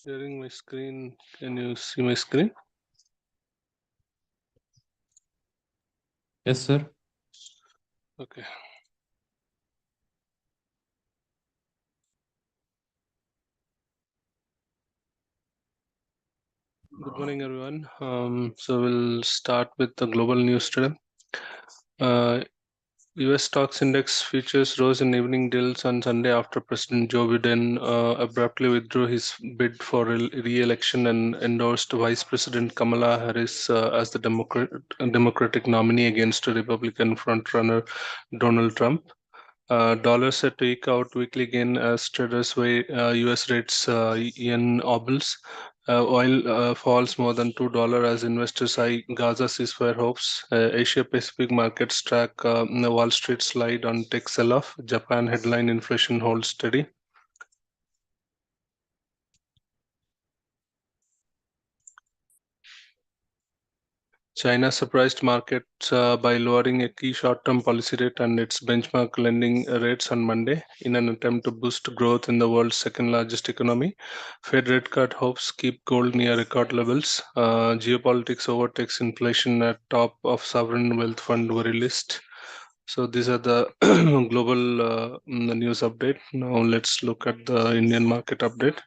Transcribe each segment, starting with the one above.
Sharing my screen. Can you see my screen? Yes, sir. Okay. Good morning, everyone. So we'll start with the global news today. Uh, U.S. stocks index futures rose in evening deals on Sunday after President Joe Biden abruptly withdrew his bid for re-election and endorsed Vice President Kamala Harris as the Democratic nominee against Republican frontrunner Donald Trump. Dollar set to eke out weekly gain as traders weigh US rates yen obels. Oil falls more than $2 as investors eye Gaza ceasefire hopes. Asia Pacific markets track the Wall Street slide on tech sell-off. Japan headline inflation holds steady. China surprised markets by lowering a key short-term policy rate and its benchmark lending rates on Monday in an attempt to boost growth in the world's second-largest economy. Fed rate cut hopes keep gold near record levels. Geopolitics overtakes inflation at top of sovereign wealth fund worry list. So these are the global news update. Now let's look at the Indian market update.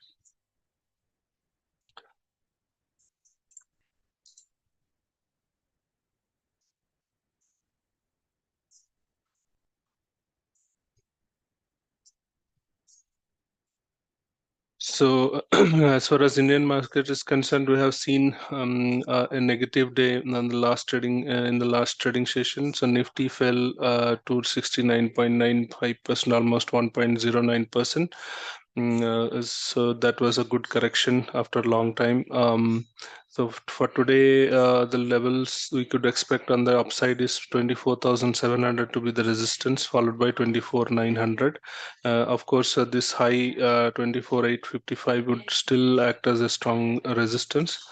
So, as far as Indian market is concerned, we have seen a negative day on the last trading in the last trading session. So Nifty fell to 69.95%, almost 1.09%. So that was a good correction after a long time. So for today, the levels we could expect on the upside is 24,700 to be the resistance, followed by 24,900. Of course, this high 24,855 would still act as a strong resistance.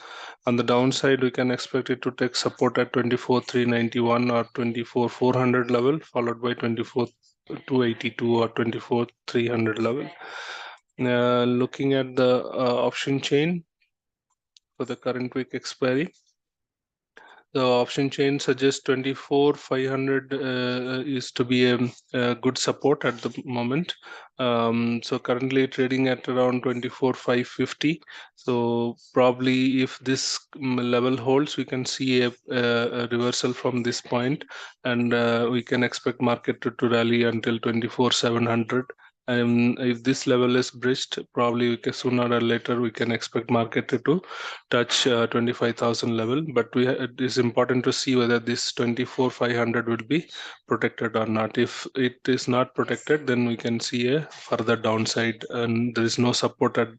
On the downside, we can expect it to take support at 24,391 or 24,400 level, followed by 24,282 or 24,300 level. Looking at the option chain for the current week expiry, the option chain suggests 24,500 is to be a good support at the moment. So currently trading at around 24,550. So probably if this level holds, we can see a reversal from this point, and we can expect market to rally until 24,700. If this level is breached, probably sooner or later we can expect market to touch 25,000 level, but it is important to see whether this 24,500 will be protected or not. If it is not protected, then we can see a further downside, and there is no support at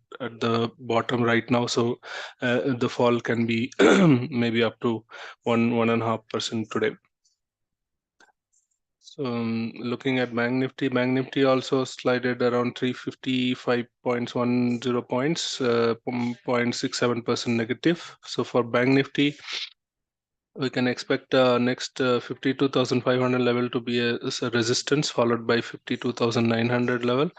the bottom right now, so the fall can be maybe up to 1.5% today. So looking at Bank Nifty also slided around 355.10 points, 0.67% negative. So for Bank Nifty, we can expect next 52,500 level to be a resistance, followed by 52,900 level.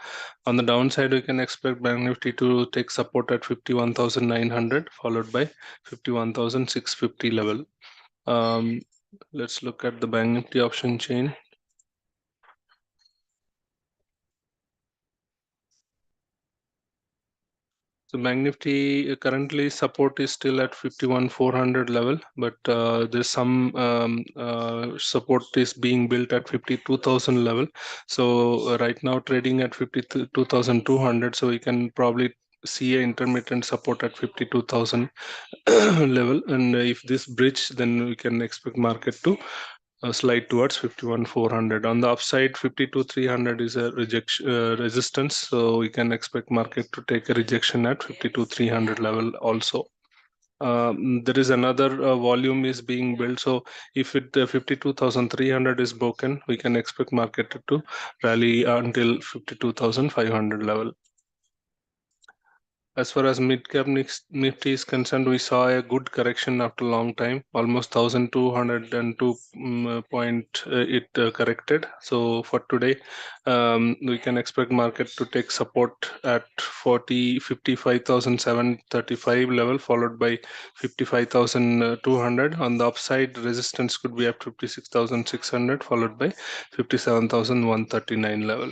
On the downside, we can expect Bank Nifty to take support at 51,900, followed by 51,650 level. Um, let's look at the Bank Nifty option chain. So Bank Nifty currently support is still at 51,400 level, but there's some support is being built at 52,000 level. So right now trading at 52,200, so we can probably see a intermittent support at 52,000 level, and if this bridge, then we can expect market to slide towards 51,400. On the upside, 52,300 is a rejection resistance, so we can expect market to take a rejection at 52,300 level also. There is another volume is being built, so if it 52,300 is broken, we can expect market to rally until 52,500 level. As far as mid cap Nifty is concerned, we saw a good correction after a long time, almost 1,202 point it corrected. So for today, we can expect market to take support at 55,735 level, followed by 55,200. On the upside, resistance could be at 56,600, followed by 57,139 level.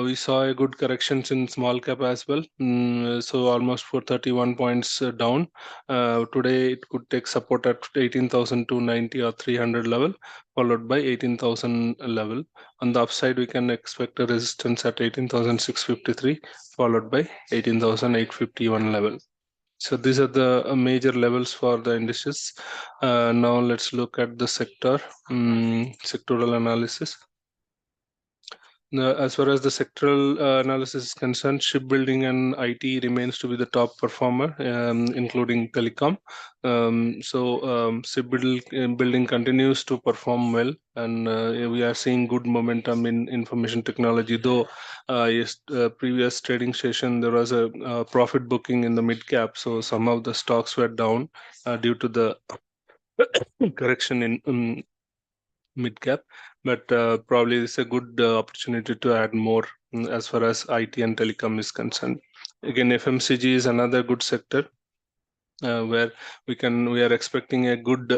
We saw a good corrections in small cap as well. So almost for 31 points down. Today it could take support at 18,290 or 300 level, followed by 18,000 level. On the upside, we can expect a resistance at 18,653, followed by 18,851 level. So these are the major levels for the indices. Now let's look at the sectoral analysis. As far as the sectoral analysis is concerned, shipbuilding and IT remains to be the top performer, including telecom. Shipbuilding continues to perform well, and we are seeing good momentum in information technology. Though, previous trading session there was a profit booking in the mid cap, so some of the stocks were down due to the correction in mid cap, but probably it's a good opportunity to add more as far as IT and telecom is concerned. Again, FMCG is another good sector where we are expecting a good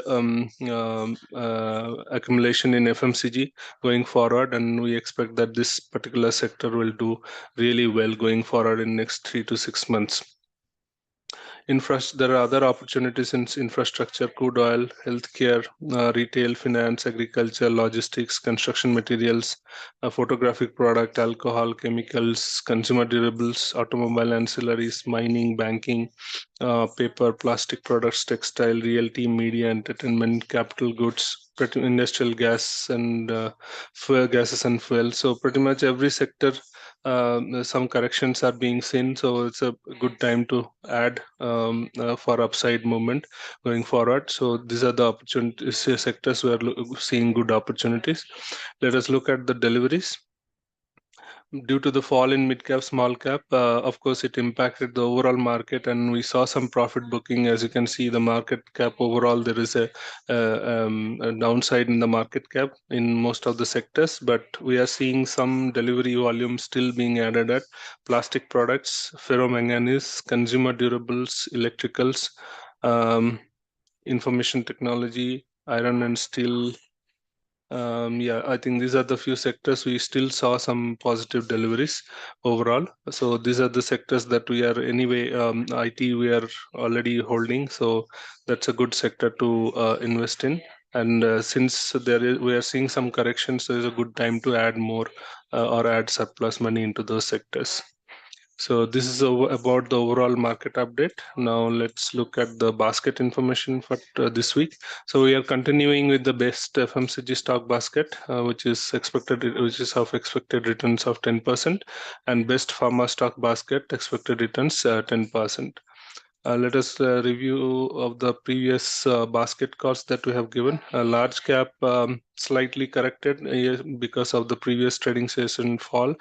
accumulation in FMCG going forward, and we expect that this particular sector will do really well going forward in next 3 to 6 months. There are other opportunities in infrastructure, crude oil, healthcare, retail, finance, agriculture, logistics, construction materials, photographic product, alcohol, chemicals, consumer durables, automobile ancillaries, mining, banking, paper, plastic products, textile, realty, media, entertainment, capital goods, industrial gas and fuel gases and fuel. So pretty much every sector, some corrections are being seen. So it's a good time to add for upside movement going forward. So these are the opportunities sectors we are seeing good opportunities. Let us look at the deliveries. Due to the fall in mid cap, small cap, of course, it impacted the overall market, and we saw some profit booking. As you can see, the market cap overall, there is a downside in the market cap in most of the sectors, but we are seeing some delivery volume still being added at plastic products, ferromanganese, consumer durables, electricals, information technology, iron and steel. Yeah, I think these are the few sectors we still saw some positive deliveries overall. So these are the sectors that we are anyway, IT we are already holding. So that's a good sector to invest in. And since we are seeing some corrections, so it's a good time to add more or add surplus money into those sectors. So this is about the overall market update. Now let's look at the basket information for this week. So we are continuing with the best FMCG stock basket, which is of expected returns of 10%, and best pharma stock basket expected returns 10%. Let us review of the previous basket cost that we have given. A large cap slightly corrected because of the previous trading session fall.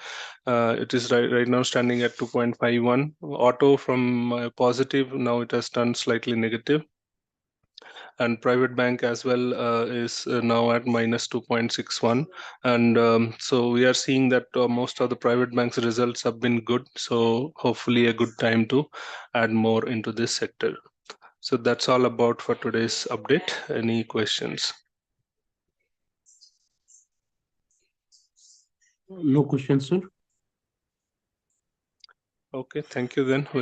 It is right now standing at 2.51. Auto from positive, now it has turned slightly negative. And private bank as well is now at minus 2.61. And so we are seeing that most of the private banks results have been good. So hopefully a good time to add more into this sector. So that's all about for today's update. Any questions? No questions, sir. Okay, thank you then.